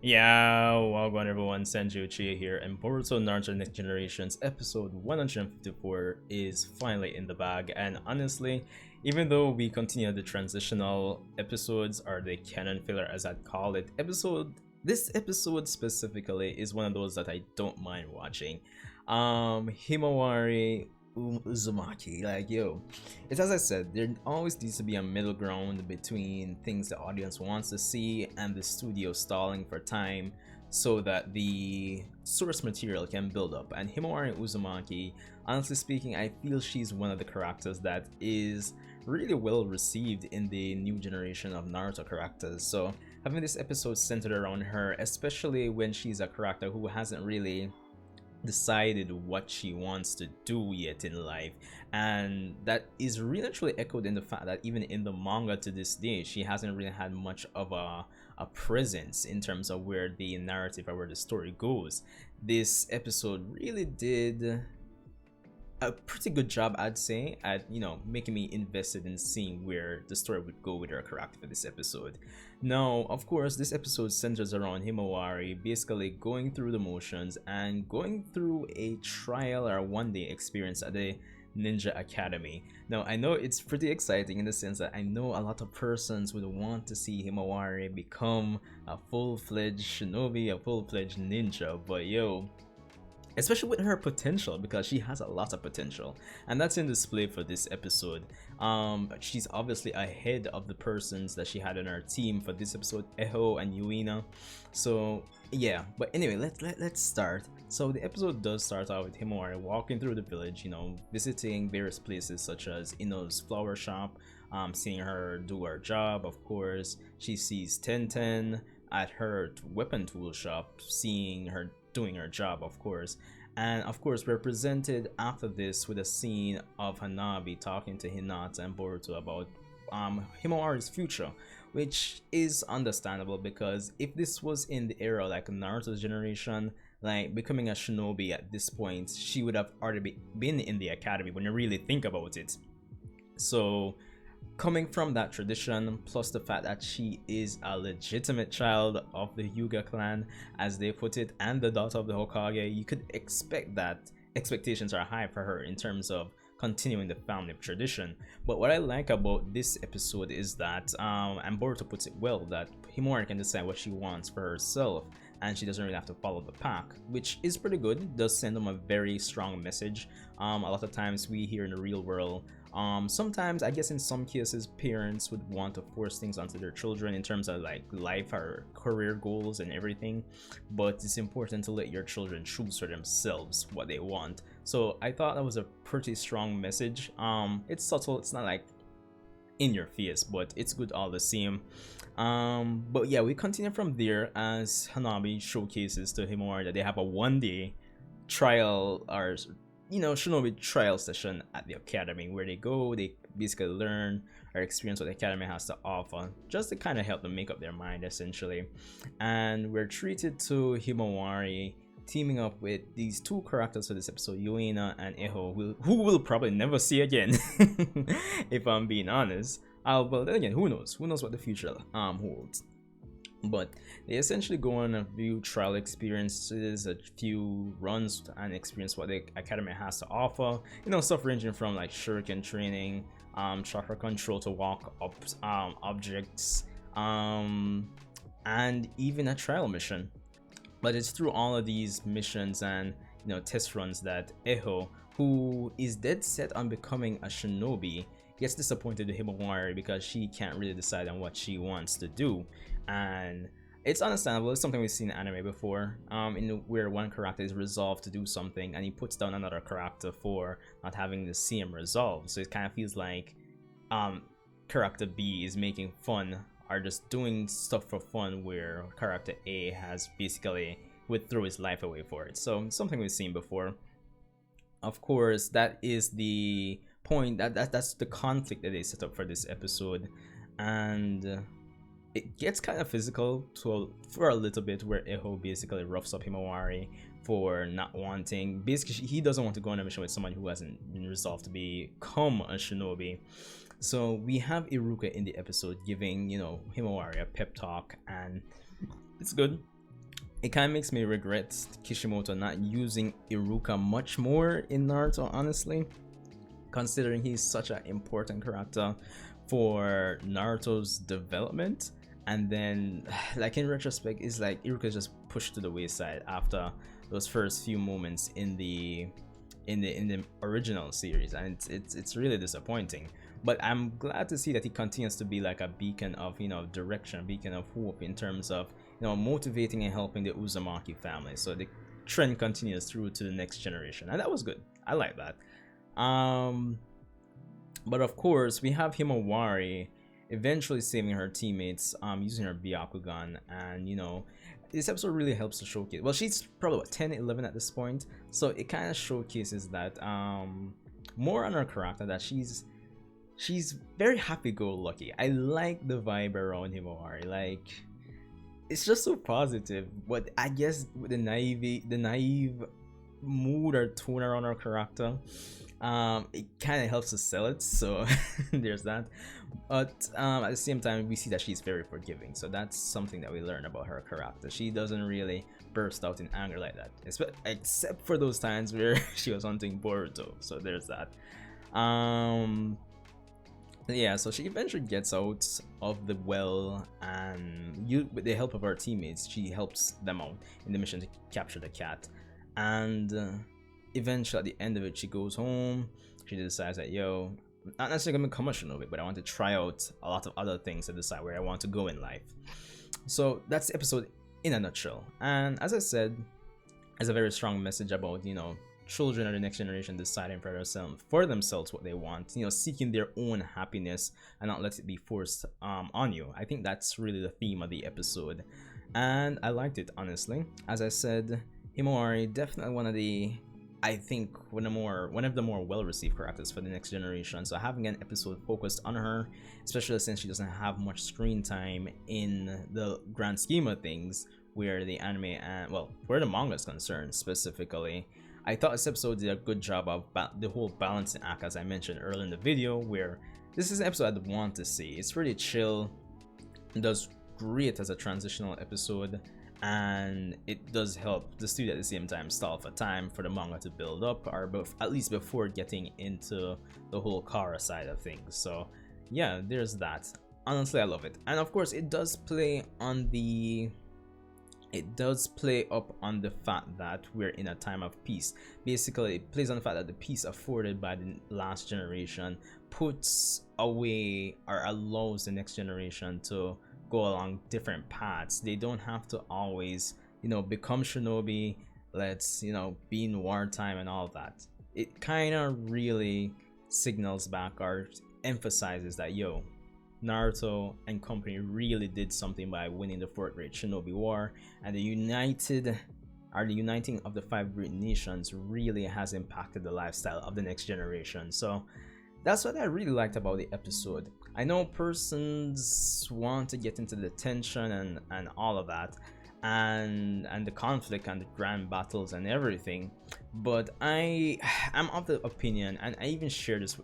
Yeah, welcome everyone, Senju Chia here, and Boruto Naruto Next Generations episode 154 is finally in the bag, and honestly, even though we continue the transitional episodes, or the canon filler as I'd call it, this episode specifically is one of those that I don't mind watching. Himawari Uzumaki, like yo, it's as I said, there always needs to be a middle ground between things the audience wants to see and the studio stalling for time so that the source material can build up. And Himawari Uzumaki, honestly speaking, I feel she's one of the characters that is really well received in the new generation of Naruto characters. So having this episode centered around her, especially when she's a character who hasn't really decided what she wants to do yet in life, and that is really truly echoed in the fact that even in the manga to this day she hasn't really had much of a presence in terms of where the narrative or where the story goes. This episode really did a pretty good job, I'd say, at making me invested in seeing where the story would go with her character for this episode. Now, of course, this episode centers around Himawari basically going through the motions and going through a trial or one day experience at the Ninja Academy. Now, I know it's pretty exciting in the sense that I know a lot of persons would want to see Himawari become a full-fledged shinobi, a full-fledged ninja, but yo, especially with her potential, because she has a lot of potential, and that's in display for this episode. She's obviously ahead of the persons that she had on her team for this episode, Eho and Yuina. So yeah, but anyway, let's start. So the episode does start out with Himawari walking through the village, visiting various places such as Ino's flower shop, seeing her do her job. Of course, she sees Tenten at her weapon tool shop, seeing her doing her job, of course. And of course, we're presented after this with a scene of Hanabi talking to Hinata and Boruto about Himawari's future, which is understandable because if this was in the era like Naruto's generation, like becoming a shinobi at this point, she would have already been in the academy when you really think about it. So coming from that tradition, plus the fact that she is a legitimate child of the Hyuga clan, as they put it, and the daughter of the Hokage, you could expect that expectations are high for her in terms of continuing the family tradition. But what I like about this episode is that, and Boruto puts it well, that Himawari can decide what she wants for herself, and she doesn't really have to follow the pack, which is pretty good. It does send them a very strong message. A lot of times we hear in the real world, sometimes I guess in some cases parents would want to force things onto their children in terms of like life or career goals and everything, but it's important to let your children choose for themselves what they want. So I thought that was a pretty strong message. It's subtle, it's not like in your face, but it's good all the same. But yeah, we continue from there as Hanabi showcases to Himawari that they have a one-day trial, or shinobi trial session at the academy, where they basically learn or experience what the academy has to offer, just to kind of help them make up their mind essentially. And we're treated to Himawari teaming up with these two characters for this episode, Yuina and Eho, who we'll probably never see again if I'm being honest. But then again, who knows what the future holds. But they essentially go on a few trial experiences, a few runs, and experience what the academy has to offer. Stuff ranging from like shuriken training, chakra control to walk up objects, and even a trial mission. But it's through all of these missions and test runs that Eho, who is dead set on becoming a shinobi, gets disappointed with Himawari because she can't really decide on what she wants to do. And it's understandable. It's something we've seen in anime before, where one character is resolved to do something and he puts down another character for not having the same resolve. So it kind of feels like character B is making fun or just doing stuff for fun, where character A has basically would throw his life away for it. So something we've seen before. Of course, that is the point, that's the conflict that they set up for this episode. And it gets kind of physical for a little bit, where Eho basically roughs up Himawari for not wanting, basically he doesn't want to go on a mission with someone who hasn't been resolved to become a shinobi. So we have Iruka in the episode giving Himawari a pep talk, and it's good. it kind of makes me regret Kishimoto not using Iruka much more in Naruto, honestly, considering he's such an important character for Naruto's development. And then, like, in retrospect, it's like Iruka just pushed to the wayside after those first few moments in the original series, and it's really disappointing. But I'm glad to see that he continues to be like a beacon of, you know, direction, a beacon of hope in terms of, you know, motivating and helping the Uzumaki family. So the trend continues through to the next generation, and that was good. I like that. But of course, we have Himawari eventually saving her teammates using her Byakugan, and, you know, this episode really helps to showcase, well, she's probably what, 10 11 at this point, so it kind of showcases that more on her character, that she's very happy-go-lucky. I like the vibe around Himawari, like, it's just so positive. But I guess with the naive mood or tone around her character, it kind of helps to sell it, so there's that. But at the same time, we see that she's very forgiving, so that's something that we learn about her character. She doesn't really burst out in anger like that, except for those times where she was hunting Boruto, so there's that. Yeah, so she eventually gets out of the well, and with the help of her teammates, she helps them out in the mission to capture the cat. And eventually, at the end of it, she goes home. She decides that, yo, not necessarily gonna become a shinobi, but I want to try out a lot of other things to decide where I want to go in life. So that's the episode in a nutshell. And as I said, it's a very strong message about, you know, children of the next generation deciding for themselves what they want, you know, seeking their own happiness and not let it be forced on you. I think that's really the theme of the episode, and I liked it, honestly. As I said, Himawari, definitely one of the, I think, one of the more well-received characters for the next generation. So having an episode focused on her, especially since she doesn't have much screen time in the grand scheme of things, where the anime and, well, where the manga is concerned specifically, I thought this episode did a good job of the whole balancing act, as I mentioned earlier in the video, where this is an episode I'd want to see. It's really chill, it does great as a transitional episode, and it does help the studio at the same time stall for time for the manga to build up, or at least before getting into the whole Kara side of things. So yeah, there's that. Honestly, I love it. And of course, it does play up on the fact that we're in a time of peace. Basically, it plays on the fact that the peace afforded by the last generation puts away or allows the next generation to go along different paths. They don't have to always, you know, become shinobi, let's, you know, be in wartime and all that. It kind of really signals back or emphasizes that, yo, Naruto and company really did something by winning the 4th Great Shinobi War, and the uniting of the 5 great nations really has impacted the lifestyle of the next generation. So that's what I really liked about the episode. I know persons want to get into the tension and all of that, and the conflict and the grand battles and everything, but I'm of the opinion, and I even share this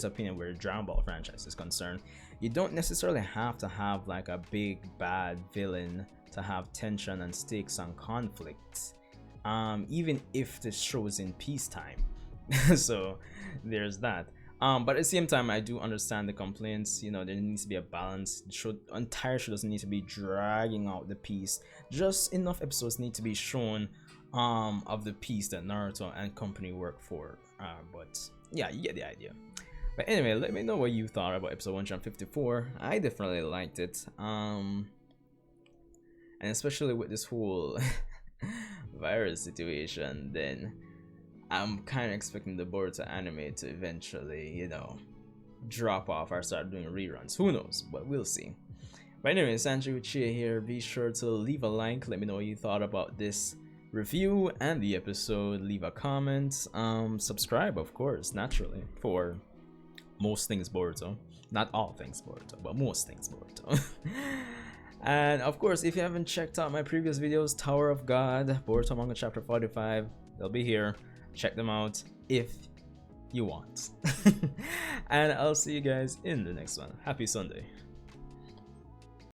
opinion where the Dragon Ball franchise is concerned. You don't necessarily have to have like a big bad villain to have tension and stakes and conflict, even if the show is in peacetime. So there's that. But at the same time, I do understand the complaints. You know, there needs to be a balance. The entire show doesn't need to be dragging out the piece. Just enough episodes need to be shown of the piece that Naruto and company work for. But yeah, you get the idea. But anyway, let me know what you thought about episode 154. I definitely liked it. And especially with this whole virus situation, then I'm kind of expecting the Boruto anime to eventually, you know, drop off or start doing reruns. Who knows? But we'll see. But anyway, Sanji Uchiha here. Be sure to leave a like. Let me know what you thought about this review and the episode. Leave a comment. Subscribe, of course, naturally, for most things Boruto. Not all things Boruto, but most things Boruto. And of course, if you haven't checked out my previous videos, Tower of God, Boruto Manga Chapter 45, they'll be here. Check them out if you want. And I'll see you guys in the next one. Happy Sunday.